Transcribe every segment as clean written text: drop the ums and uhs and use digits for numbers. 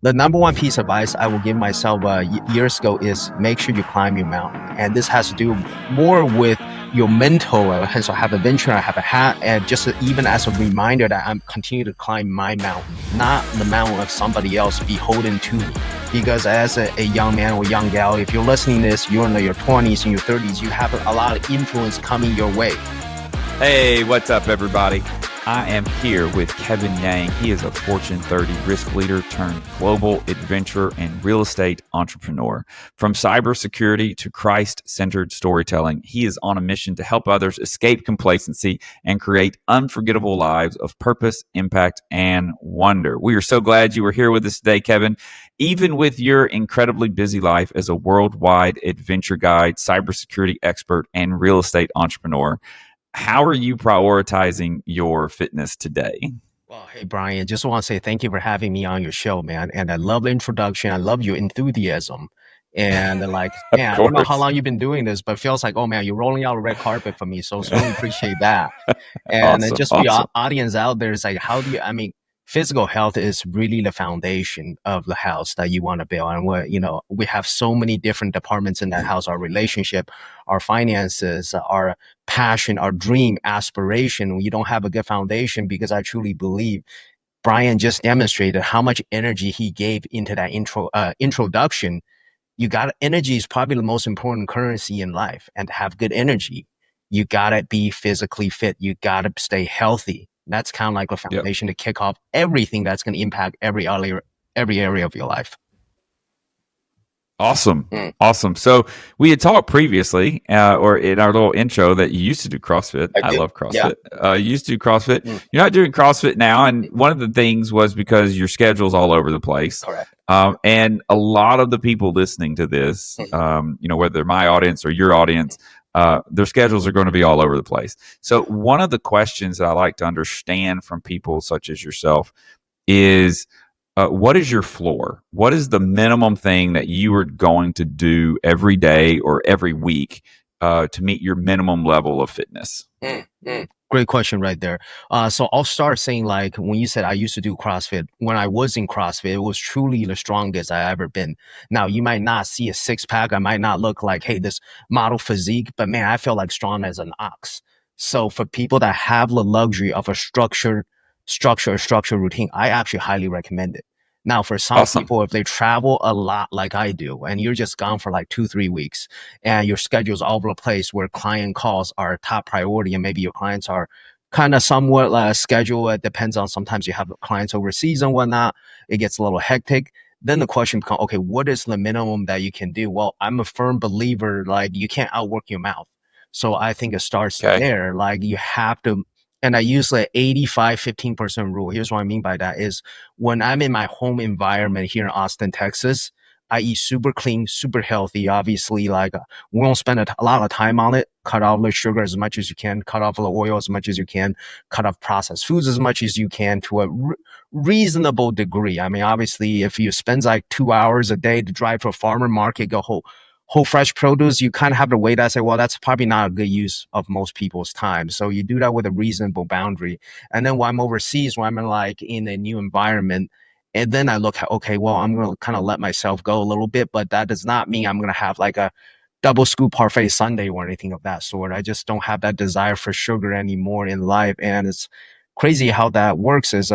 The number one piece of advice I will give myself years ago is make sure you climb your mountain. And this has to do more with your mental. Hence, I have a venture, I have a hat, and just even as a reminder that I'm continuing to climb my mountain, not the mountain of somebody else beholden to me. Because as a young man or young gal, if you're listening to this, you're in your 20s and your 30s, you have a lot of influence coming your way. Hey, what's up, everybody? I am here with Kevin Yang. He is a Fortune 30 risk leader turned global adventurer and real estate entrepreneur. From cybersecurity to Christ-centered storytelling, he is on a mission to help others escape complacency and create unforgettable lives of purpose, impact, and wonder. We are so glad you were here with us today, Kevin. Even with your incredibly busy life as a worldwide adventure guide, cybersecurity expert, and real estate entrepreneur, how are you prioritizing your fitness today? Well, hey, Brian, just want to say thank you for having me on your show, man. And I love the introduction. I love your enthusiasm. And like, Of man, I don't know how course. long you've been doing this, but it feels like, oh man, you're rolling out a red carpet for me. So really appreciate that. And Awesome. just for your audience out there, it's like, I mean, physical health is really the foundation of the house that you want to build. And we have so many different departments in that house, our relationship, our finances, our passion, our dream, aspiration. You don't have a good foundation, because I truly believe Brian just demonstrated how much energy he gave into that introduction. Energy is probably the most important currency in life, and to have good energy, you gotta be physically fit. You gotta stay healthy. That's kind of like a Yep. foundation to kick off everything that's going to impact every area of your life. Awesome. Mm. Awesome. So we had talked previously, or in our little intro, that you used to do CrossFit. I love CrossFit. Yeah. You used to do CrossFit. You're not doing CrossFit now. And one of the things was because your schedule's all over the place. Correct. And a lot of the people listening to this, whether they're my audience or your audience, their schedules are going to be all over the place. So one of the questions that I like to understand from people such as yourself is, what is your floor? What is the minimum thing that you are going to do every day or every week to meet your minimum level of fitness? Great question right there. So I'll start saying, like, when you said I used to do CrossFit, when I was in CrossFit, it was truly the strongest I ever been. Now, you might not see a six pack. I might not look like, hey, this model physique, but man, I feel like strong as an ox. So for people that have the luxury of a structured routine, I actually highly recommend it. Now, for some people, if they travel a lot like I do, and you're just gone for like 2-3 weeks, and your schedule's all over the place, where client calls are top priority, and maybe your clients are kind of somewhat scheduled. It depends on, sometimes you have clients overseas and whatnot. It gets a little hectic. Then the question becomes, okay, what is the minimum that you can do? Well, I'm a firm believer, like, you can't outwork your mouth. So I think it starts there. Like, you have to, and I use the 85-15% rule. Here's what I mean by that is, when I'm in my home environment here in Austin, Texas, I eat super clean, super healthy. Obviously, like, we won't spend a lot of time on it. Cut off the sugar as much as you can, cut off the oil as much as you can, cut off processed foods as much as you can to a reasonable degree. I mean, obviously, if you spend like 2 hours a day to drive to a farmer market, go whole fresh produce, you kind of have to weigh that and say, well, that's probably not a good use of most people's time. So you do that with a reasonable boundary. And then when I'm overseas, when I'm in a new environment, and then I look at, okay, well, I'm going to kind of let myself go a little bit, but that does not mean I'm going to have like a double scoop parfait sundae or anything of that sort. I just don't have that desire for sugar anymore in life. And it's crazy how that works is,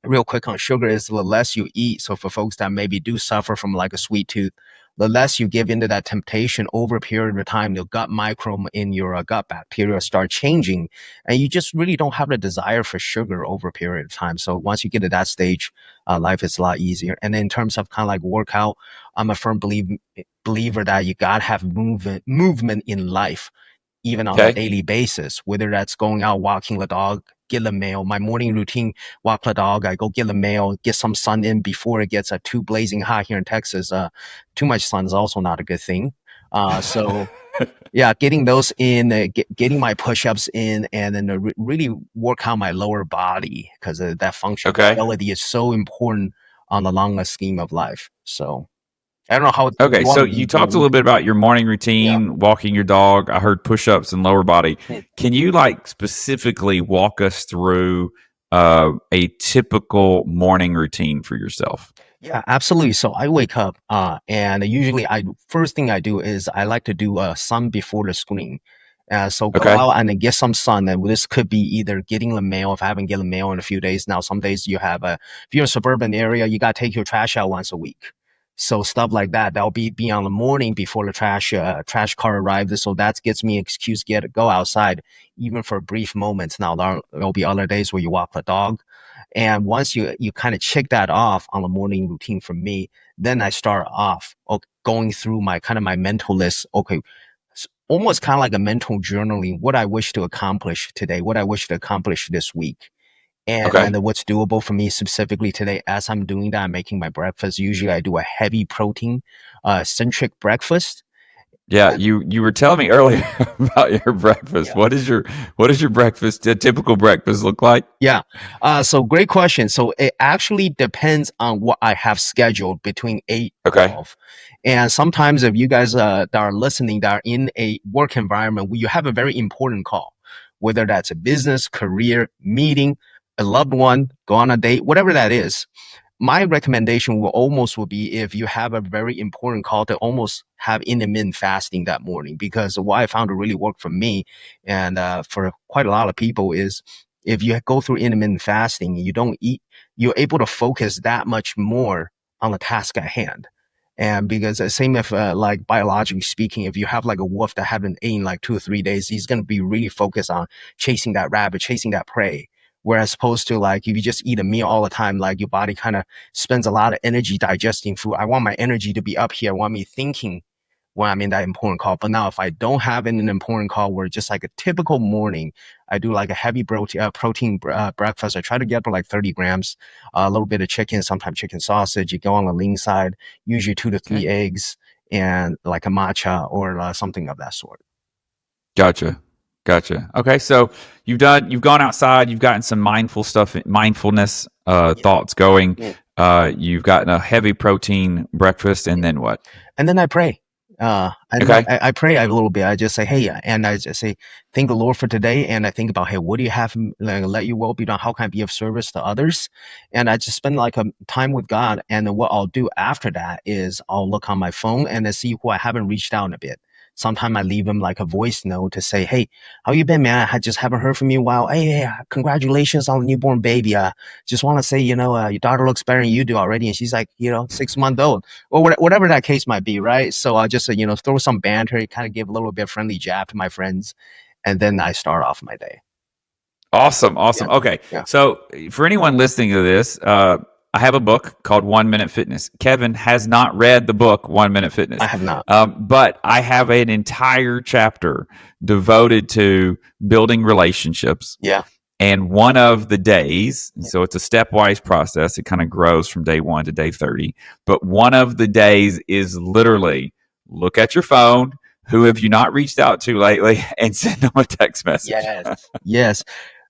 real quick on sugar, is the less you eat. So for folks that maybe do suffer from like a sweet tooth, the less you give into that temptation over a period of time, the gut microbe in your gut bacteria start changing, and you just really don't have the desire for sugar over a period of time. So once you get to that stage, life is a lot easier. And in terms of kind of like workout, I'm a firm believer that you gotta have movement in life, even on a daily basis, whether that's going out, walking the dog, get the mail. My morning routine, walk the dog, I go get the mail, get some sun in before it gets too blazing hot here in Texas. Too much sun is also not a good thing. So yeah, getting those in, getting my push-ups in, and then really work out my lower body, because that functionality is so important on the longer scheme of life. So I don't know how. Okay, so you talked a little bit about your morning routine, walking your dog. I heard push-ups and lower body. Can you like specifically walk us through a typical morning routine for yourself? Yeah, absolutely. So I wake up, and usually I first thing I do is I like to do sun before the screen. So go Okay. out and then get some sun. And this could be either getting the mail if I haven't gotten mail in a few days. Now, some days you have if you're in a suburban area, you got to take your trash out once a week. So stuff like that, that'll be on the morning before the trash car arrives. So that gets me an excuse get go outside, even for brief moments. Now there'll be other days where you walk the dog, and once you kind of check that off on the morning routine for me, then I start off going through my kind of my mental list. Okay, almost kind of like a mental journaling, what I wish to accomplish today, what I wish to accomplish this week. And Okay. what's doable for me specifically today, as I'm doing that, I'm making my breakfast. Usually I do a heavy protein, centric breakfast. Yeah, And you were telling me earlier about your breakfast. yeah. What is your breakfast? A typical breakfast look like? Yeah. So great question. So it actually depends on what I have scheduled between 8 and Okay. 12. And sometimes if you guys that are listening that are in a work environment where you have a very important call, whether that's a business, career, meeting, a loved one, go on a date, whatever that is, my recommendation will almost will be if you have a very important call to almost have intermittent fasting that morning, because what I found to really work for me and for quite a lot of people is if you go through intermittent fasting and you don't eat, you're able to focus that much more on the task at hand. And because the same if like biologically speaking, if you have like a wolf that haven't eaten like 2 or 3 days, he's going to be really focused on chasing that rabbit, chasing that prey. Whereas opposed to like if you just eat a meal all the time, like your body kind of spends a lot of energy digesting food. I want my energy to be up here. I want me thinking when I'm in that important call. But now if I don't have an important call where just like a typical morning, I do like a heavy protein breakfast. I try to get up to like 30 grams, a little bit of chicken, sometimes chicken sausage. You go on the lean side, usually 2 to 3 Okay. eggs and like a matcha or something of that sort. Gotcha. Gotcha. Okay, so you've gone outside, you've gotten some mindfulness Yeah. thoughts going. Yeah. You've gotten a heavy protein breakfast, and then what? And then I pray. And then Okay. I pray a little bit. I just say, hey, and I just say, thank the Lord for today. And I think about, hey, what do you have? Like, let you well be done. How can I be of service to others? And I just spend like a time with God. And then what I'll do after that is I'll look on my phone and then see who I haven't reached out in a bit. Sometimes I leave him like a voice note to say, hey, how you been, man? I just haven't heard from you in a while. Hey, congratulations on the newborn baby. Just want to say, your daughter looks better than you do already. And she's like, 6 months old or whatever that case might be, right? So I just, throw some banter, kind of give a little bit of friendly jab to my friends, and then I start off my day. Awesome. Yeah, Awesome. Okay. yeah. So for anyone listening to this, I have a book called 1 Minute Fitness. Kevin has not read the book 1 Minute I Fitness, have not. but I have an entire chapter devoted to building relationships. Yeah, And one of the days, yeah, so it's a stepwise process, it kind of grows from day 1 to day 30. But one of the days is literally look at your phone. Who have you not reached out to lately? And send them a text message. yes, yes.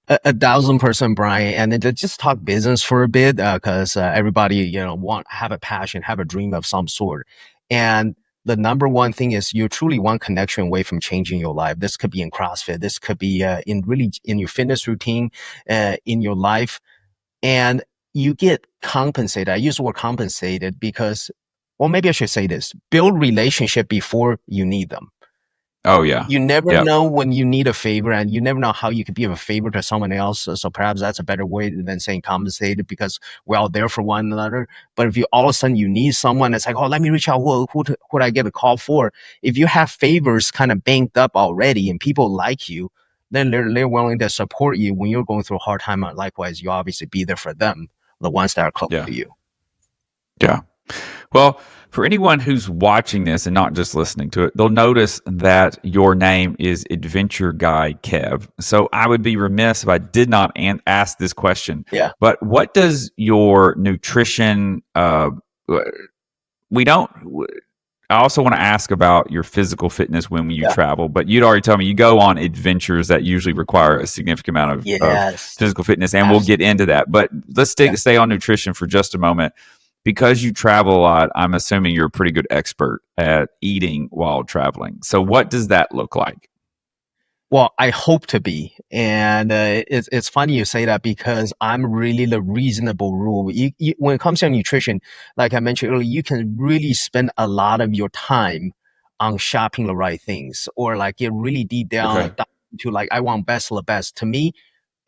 A 1,000%, Brian. And then to just talk business for a bit, because everybody, want have a passion, have a dream of some sort. And the number one thing is you're truly one connection away from changing your life. This could be in CrossFit. This could be in really in your fitness routine, in your life. And you get compensated. I use the word compensated because, well, maybe I should say this: build relationship before you need them. Oh, yeah. You never Yep. know when you need a favor, and you never know how you could be of a favor to someone else. So perhaps that's a better way than saying compensated, because we're all there for one another. But if you all of a sudden you need someone, it's like, oh, let me reach out. Who do I get a call for? If you have favors kind of banked up already and people like you, then they're willing to support you when you're going through a hard time. Likewise, you obviously be there for them, the ones that are close Yeah. to you. Yeah. Well, for anyone who's watching this and not just listening to it, they'll notice that your name is Adventure Guy Kev. So I would be remiss if I did not ask this question. Yeah, But what does your nutrition? We don't. I also want to ask about your physical fitness when you yeah, travel. But you'd already told me you go on adventures that usually require a significant amount of yes, physical fitness, and we'll get absolutely. into that. But let's Yeah. stay on nutrition for just a moment because you travel a lot. I'm assuming you're a pretty good expert at eating while traveling. So what does that look like? Well, I hope to be. And it's funny you say that because I'm really the reasonable rule. When it comes to nutrition, like I mentioned earlier, you can really spend a lot of your time on shopping the right things or like get really deep Okay. down to like, I want best of the best. To me,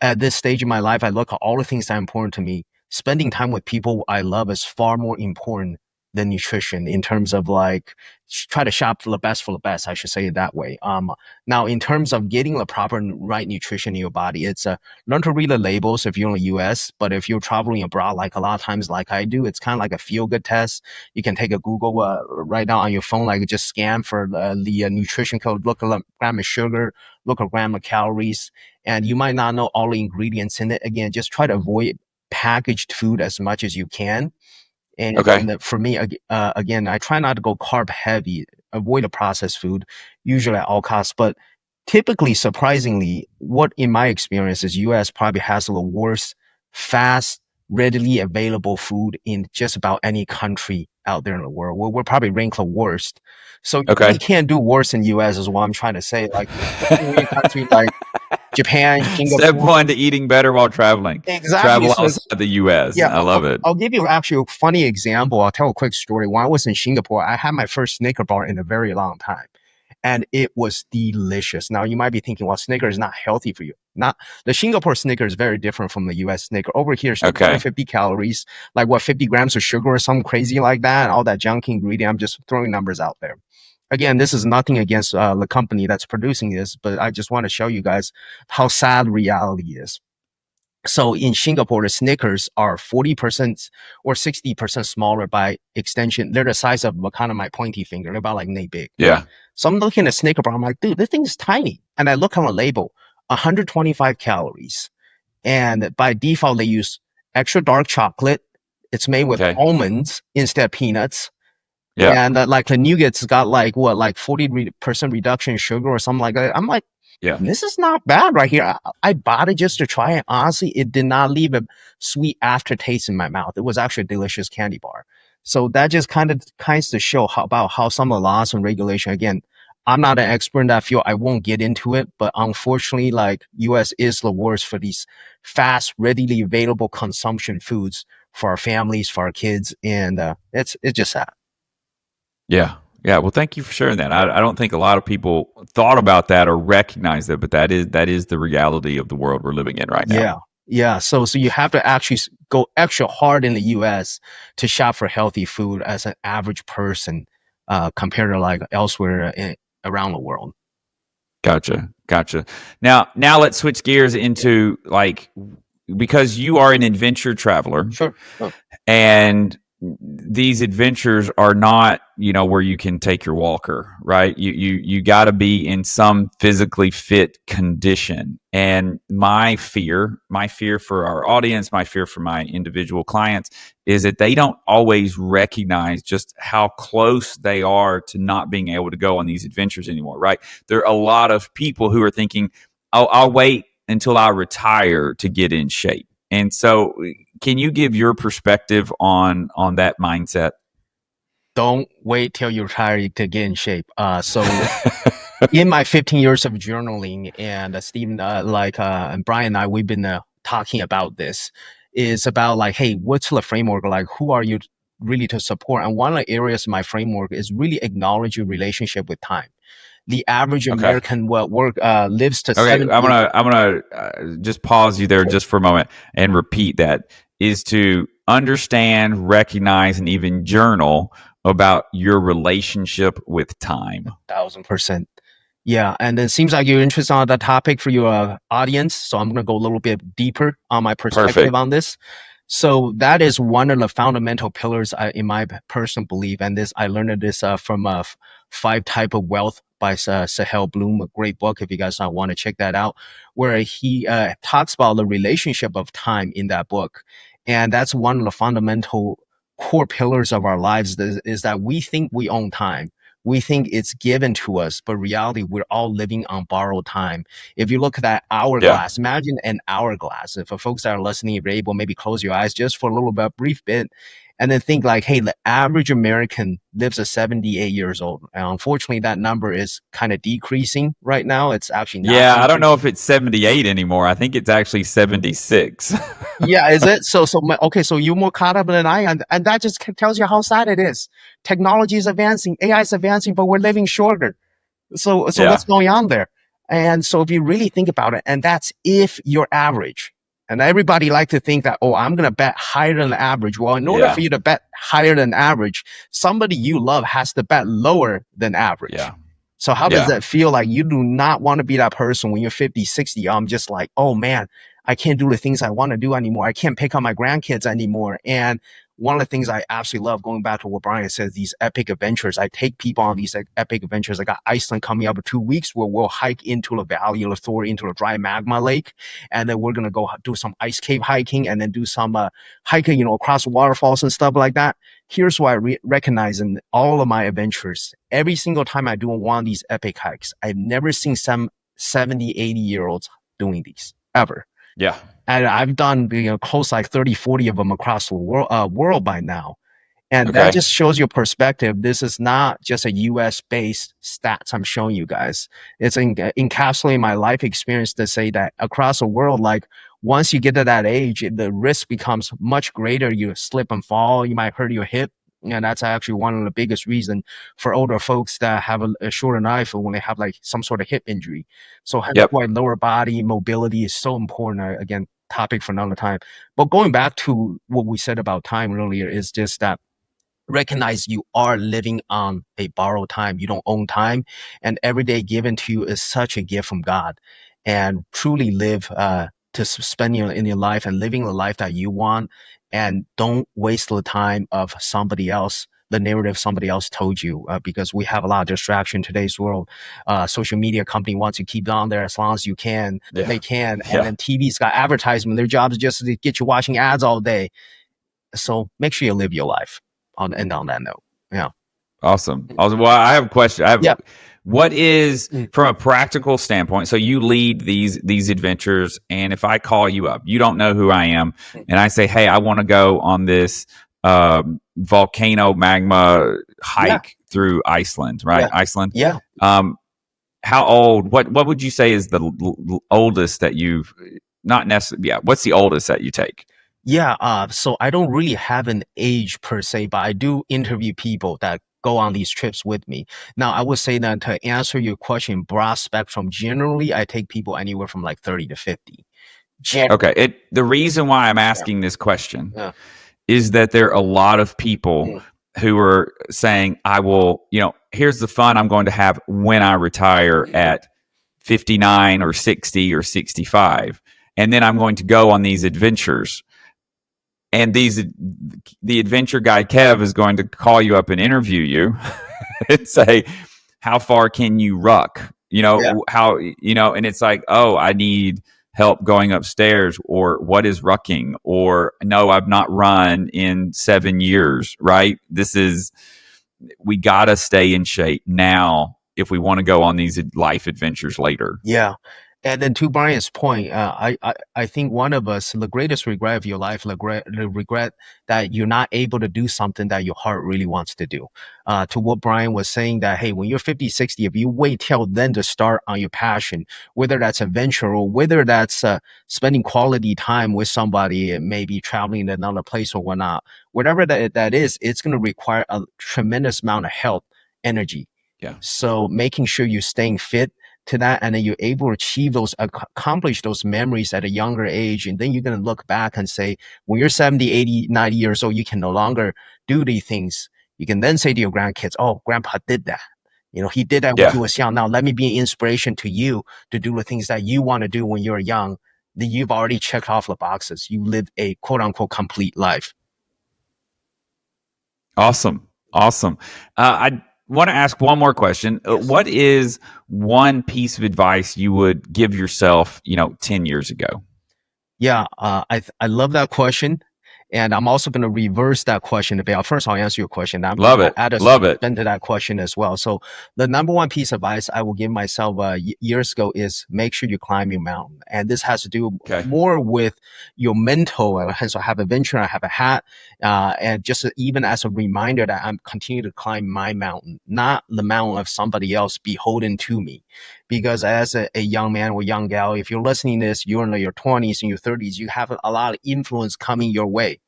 at this stage in my life, I look at all the things that are important to me. Spending time with people I love is far more important than nutrition in terms of like try to shop for the best. I should say it that way. Now in terms of getting the proper and right nutrition in your body, it's learn to read the labels if you're in the U.S. But if you're traveling abroad, like a lot of times, like I do, it's kind of like a feel good test. You can take a Google right now on your phone, like just scan for the nutrition code, look at gram of sugar, look at gram of calories, and you might not know all the ingredients in it. Again, just try to avoid packaged food as much as you can. Okay. And for me, again, I try not to go carb heavy, avoid the processed food, usually at all costs. But typically, surprisingly, what in my experience is U.S. probably has the worst fast, readily available food in just about any country out there in the world. We're probably ranked the worst. So you really Okay. can't do worse in U.S. is what I'm trying to say. Like, especially in countries like Japan, Step Singapore. one to eating better while traveling. Exactly. Travel So outside the US. yeah, I love it. I'll give you actually a funny example. I'll tell a quick story. When I was in Singapore, I had my first Snicker bar in a very long time, and it was delicious. Now you might be thinking, well, Snicker is not healthy for you. Not the Singapore Snicker is very different from the U.S. Snicker. Over here, it's Okay. 250 calories, like what 50 grams of sugar or something crazy like that, and all that junk ingredient. I'm just throwing numbers out there. Again, this is nothing against the company that's producing this, but I just want to show you guys how sad reality is. So in Singapore, the Snickers are 40% or 60% smaller by extension. They're the size of kind of my pointy finger. They're about like knee big. Yeah. So I'm looking at Snicker bar. I'm like, dude, this thing is tiny. And I look on the label, 125 calories. And by default, they use extra dark chocolate. It's made with Okay. almonds instead of peanuts. Yeah. And like the nougat's got like what, like 40% reduction in sugar or something like that. I'm like, Yeah. this is not bad right here. I bought it just to try it. Honestly, it did not leave a sweet aftertaste in my mouth. It was actually a delicious candy bar. So that just kinds to show about how some of the laws and regulation. Again, I'm not an expert in that field. I won't get into it, but unfortunately, like U.S. is the worst for these fast, readily available consumption foods for our families, for our kids, and it's just sad. Yeah. Yeah. Well, thank you for sharing that. I don't think a lot of people thought about that or recognize that, but that is the reality of the world we're living in right now. Yeah. Yeah. So you have to actually go extra hard in the US to shop for healthy food as an average person compared to like elsewhere around the world. Gotcha. Gotcha. Now let's switch gears into like because you are an adventure traveler. Sure. Sure. And these adventures are not where you can take your walker, right? You got to be in some physically fit condition. And my fear for our audience, my fear for my individual clients is that they don't always recognize just how close they are to not being able to go on these adventures anymore, right? There are a lot of people who are thinking, oh, I'll wait until I retire to get in shape. And so, can you give your perspective on that mindset? Don't wait till you're tired to get in shape. So in my 15 years of journaling, and Stephen, and Brian and I, we've been talking about this. Is about like, hey, what's the framework? Like, who are you really to support? And one of the areas of my framework is really acknowledge your relationship with time. The average Okay. American work lives to Okay, 70 I'm years. gonna I'm gonna just pause you there just for a moment and repeat that is to understand, recognize, and even journal about your relationship with time. 1,000%. Yeah, and it seems like you're interested on that topic for your audience. So I'm going to go a little bit deeper on my perspective Perfect. on this. So that is one of the fundamental pillars in my personal belief, and this I learned this from Five Type of Wealth by Sahel Bloom, a great book if you guys want to check that out, where he talks about the relationship of time in that book, and that's one of the fundamental core pillars of our lives is that we think we own time. We think it's given to us, but reality, we're all living on borrowed time. If you look at that Yeah. hourglass, imagine an hourglass. And for folks that are listening, if you're able, maybe close your eyes just for a little bit, brief bit, and then think like, hey, the average American lives to 78 years old. And unfortunately, that number is kind of decreasing right now. It's actually not Yeah, I don't know increasing. if it's 78 anymore. I think it's actually 76. Yeah, is it? Okay, so you're more caught up than I am, and that just tells you how sad it is. Technology is advancing, AI is advancing, but we're living shorter. So Yeah. what's going on there? And so if you really think about it, and that's if you're average. And everybody like to think that, oh, I'm gonna bet higher than average. Well, in order for Yeah. you to bet higher than average, somebody you love has to bet lower than average. Yeah. So how does Yeah. that feel? Like you do not want to be that person when you're 50, 60. I'm just like, oh man, I can't do the things I want to do anymore. I can't pick up my grandkids anymore. And one of the things I absolutely love, going back to what Brian says, these epic adventures. I take people on these epic adventures. I got Iceland coming up in 2 weeks where we'll hike into the Valley of the Thor, into the dry magma lake. And then we're going to go do some ice cave hiking and then do some hiking, across waterfalls and stuff like that. Here's what I recognize in all of my adventures. Every single time I do one of these epic hikes, I've never seen some 70, 80-year-olds doing these ever. Yeah. And I've done close like 30, 40 of them across the world by now. And that Okay. just shows your perspective. This is not just a US based stats I'm showing you guys. It's encapsulating my life experience to say that across the world, like once you get to that age, the risk becomes much greater. You slip and fall, you might hurt your hip. And that's actually one of the biggest reasons for older folks that have a shorter life when they have like some sort of hip injury. So hence Yep. why lower body mobility is so important. Again, topic for another time. But going back to what we said about time earlier is just that recognize you are living on a borrowed time. You don't own time. And every day given to you is such a gift from God. And truly live to spend in your life and living the life that you want. And don't waste the time of somebody else, the narrative somebody else told you, because we have a lot of distraction in today's world. Social media company wants you to keep it on there as long as you can. Yeah. They can. And Yeah. then TV's got advertisement. Their job is just to get you watching ads all day. So make sure you live your life on that note. Yeah. Awesome. Well, I have a question. Yeah. What is, from a practical standpoint, so you lead these adventures, and if I call you up, you don't know who I am, and I say, hey, I want to go on this volcano magma hike through Iceland, right? Yeah. Iceland. Yeah. How old? What would you say is the oldest that you've not necessarily? Yeah. What's the oldest that you take? Yeah. So I don't really have an age per se, but I do interview people that go on these trips with me. Now, I would say that to answer your question, broad spectrum, generally, I take people anywhere from like 30 to 50. Okay. The reason why I'm asking this question is that there are a lot of people who are saying, I will, here's the fun I'm going to have when I retire at 59 or 60 or 65. And then I'm going to go on these adventures. And the adventure guy Kev is going to call you up and interview you and say, how far can you ruck? How, and it's like, oh, I need help going upstairs, or what is rucking, or no, I've not run in 7 years, right? We got to stay in shape now if we want to go on these life adventures later. Yeah. And then to Brian's point, I think one of us, the greatest regret of your life, the regret that you're not able to do something that your heart really wants to do. To what Brian was saying that, hey, when you're 50, 60, if you wait till then to start on your passion, whether that's adventure or whether that's spending quality time with somebody, maybe traveling to another place or whatnot, whatever that is, it's going to require a tremendous amount of help, energy. Yeah. So making sure you're staying fit to that, and then you're able to achieve accomplish those memories at a younger age. And then you're going to look back and say, when you're 70, 80, 90 years old, you can no longer do these things. You can then say to your grandkids, oh, grandpa did that. He did that when he was young. Now let me be an inspiration to you to do the things that you want to do when you're young. Then you've already checked off the boxes. You live a quote unquote complete life. Awesome. I want to ask one more question. Yes. What is one piece of advice you would give yourself, 10 years ago? Yeah, I love that question. And I'm also going to reverse that question a bit. First, I'll answer your question. I'm going Love to it. add a Love it. spin to that question as well. So, the number one piece of advice I will give myself years ago is make sure you climb your mountain. And this has to do Okay. more with your mental. Hence, I have a venture, I have a hat, and just even as a reminder that I'm continuing to climb my mountain, not the mountain of somebody else beholden to me. Because as a young man or young gal, if you're listening to this, you're in your 20s and your 30s, you have a lot of influence coming your way.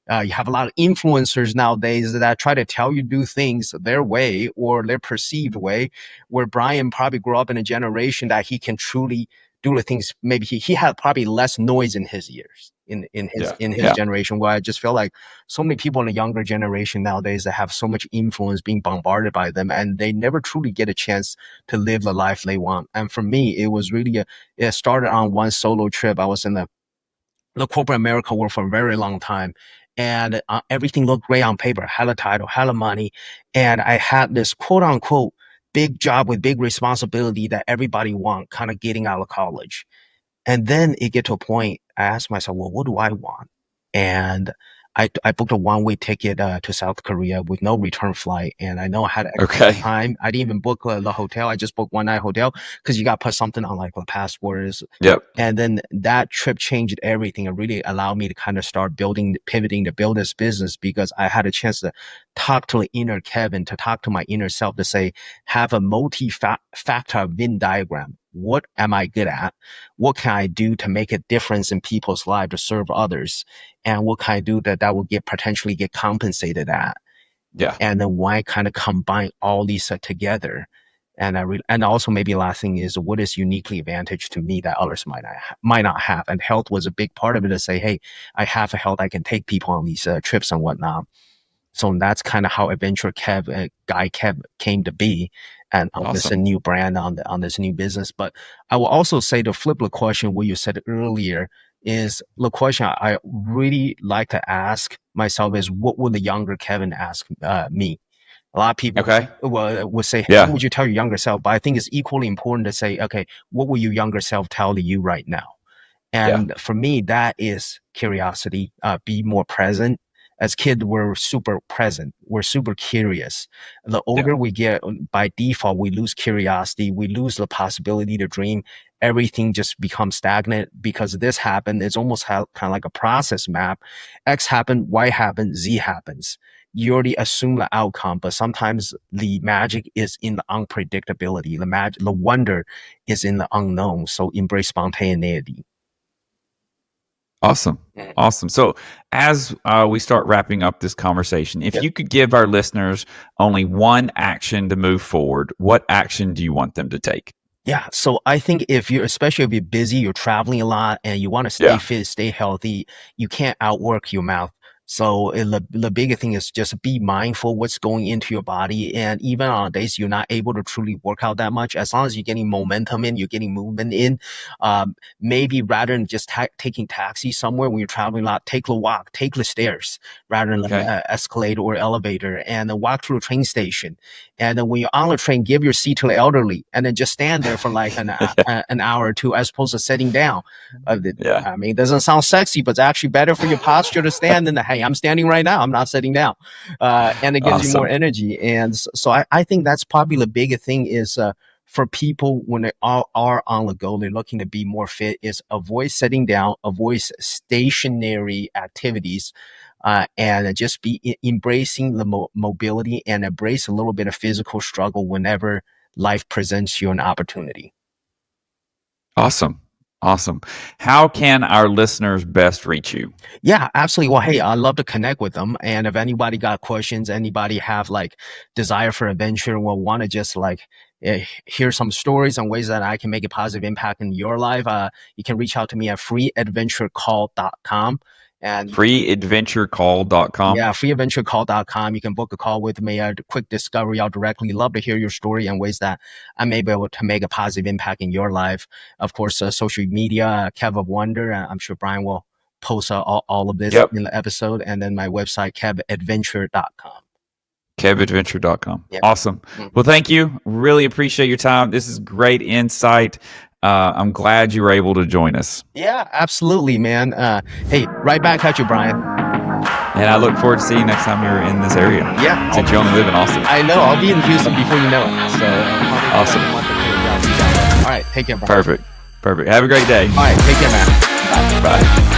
You have a lot of influencers nowadays that try to tell you do things their way or their perceived way, where Brian probably grew up in a generation that he can truly do the things. Maybe he had probably less noise in his ears Yeah. in his Yeah. generation. Where I just feel like so many people in the younger generation nowadays that have so much influence being bombarded by them, and they never truly get a chance to live the life they want. And for me, it was really it started on one solo trip. I was in the corporate America world for a very long time. And everything looked great on paper, had a title, had a money. And I had this quote unquote big job with big responsibility that everybody want, kind of getting out of college. And then it get to a point, I asked myself, well, what do I want? And I booked a one-way ticket to South Korea with no return flight. And I know I had extra Okay. time. I didn't even book the hotel. I just booked one night hotel because you got to put something on like the passport. Yep. And then that trip changed everything. It really allowed me to kind of start pivoting to build this business because I had a chance to talk to the inner Kevin, to talk to my inner self, to say, have a multi-factor Venn diagram. What am I good at? What can I do to make a difference in people's lives to serve others? And what can I do that will potentially get compensated at? Yeah. And then why kind of combine all these together? And also maybe last thing is what is uniquely advantage to me that others might not have. And health was a big part of it to say, hey, I have a health, I can take people on these trips and whatnot. So that's kind of how Adventure Guy Kev came to be, and on this a Awesome. new brand on this new business. But I will also say to flip the question, what you said earlier is the question I really like to ask myself is, what would the younger Kevin ask me? A lot of people Okay. would say, hey, what Yeah. would you tell your younger self? But I think it's equally important to say, okay, what will your younger self tell to you right now? Yeah. And for me, that is curiosity. Be more present. As kids, we're super present. We're super curious. The Yeah. older we get, by default, we lose curiosity. We lose the possibility to dream. Everything just becomes stagnant because this happened. It's almost kind of like a process map. X happened, Y happened, Z happens. You already assume the outcome, but sometimes the magic is in the unpredictability. The wonder is in the unknown. So embrace spontaneity. Awesome. Mhm. Awesome. So, as we start wrapping up this conversation, if Yep. you could give our listeners only one action to move forward, what action do you want them to take? Yeah. So I think especially if you're busy, you're traveling a lot and you want to stay Yeah. fit, stay healthy, you can't outwork your mouth. So the bigger thing is just be mindful what's going into your body. And even on days you're not able to truly work out that much, as long as you're getting momentum in, you're getting movement in, maybe rather than just taking taxi somewhere when you're traveling a lot, take the walk, take the stairs rather than Okay. escalator or elevator, and then walk through a train station. And then when you're on the train, give your seat to the elderly, and then just stand there for like an hour or two, as opposed to sitting down. Yeah. I mean, it doesn't sound sexy, but it's actually better for your posture to stand than the, hey, I'm standing right now, I'm not sitting down. And it gives you more Awesome. energy. And so I think that's probably the bigger thing is for people when they are on the go, they're looking to be more fit, is avoid sitting down, avoid stationary activities, and just be embracing the mobility and embrace a little bit of physical struggle whenever life presents you an opportunity. Awesome. Awesome. How can our listeners best reach you? Yeah, absolutely. Well, hey, I'd love to connect with them. And if anybody got questions, anybody have like desire for adventure, will want to just like hear some stories and ways that I can make a positive impact in your life, you can reach out to me at freeadventurecall.com. And Freeadventurecall.com. yeah, freeadventurecall.com. You can book a call with me, a quick discovery. I'll directly love to hear your story and ways that I'm able to make a positive impact in your life. Of course, social media, Kev of Wonder. I'm sure Brian will post all of this Yep. in the episode. And then my website, kevadventure.com. Kevadventure.com. Yeah. Awesome. Mhm. Well, thank you. Really appreciate your time. This is great insight. I'm glad you were able to join us. Yeah, absolutely, man. Hey, right back at you, Brian. And I look forward to seeing you next time you're in this area. Yeah. Since you only live in Austin. I know. I'll be in Houston before you know it. So awesome. All right. Take care, bro. Perfect. Have a great day. All right. Take care, man. Bye.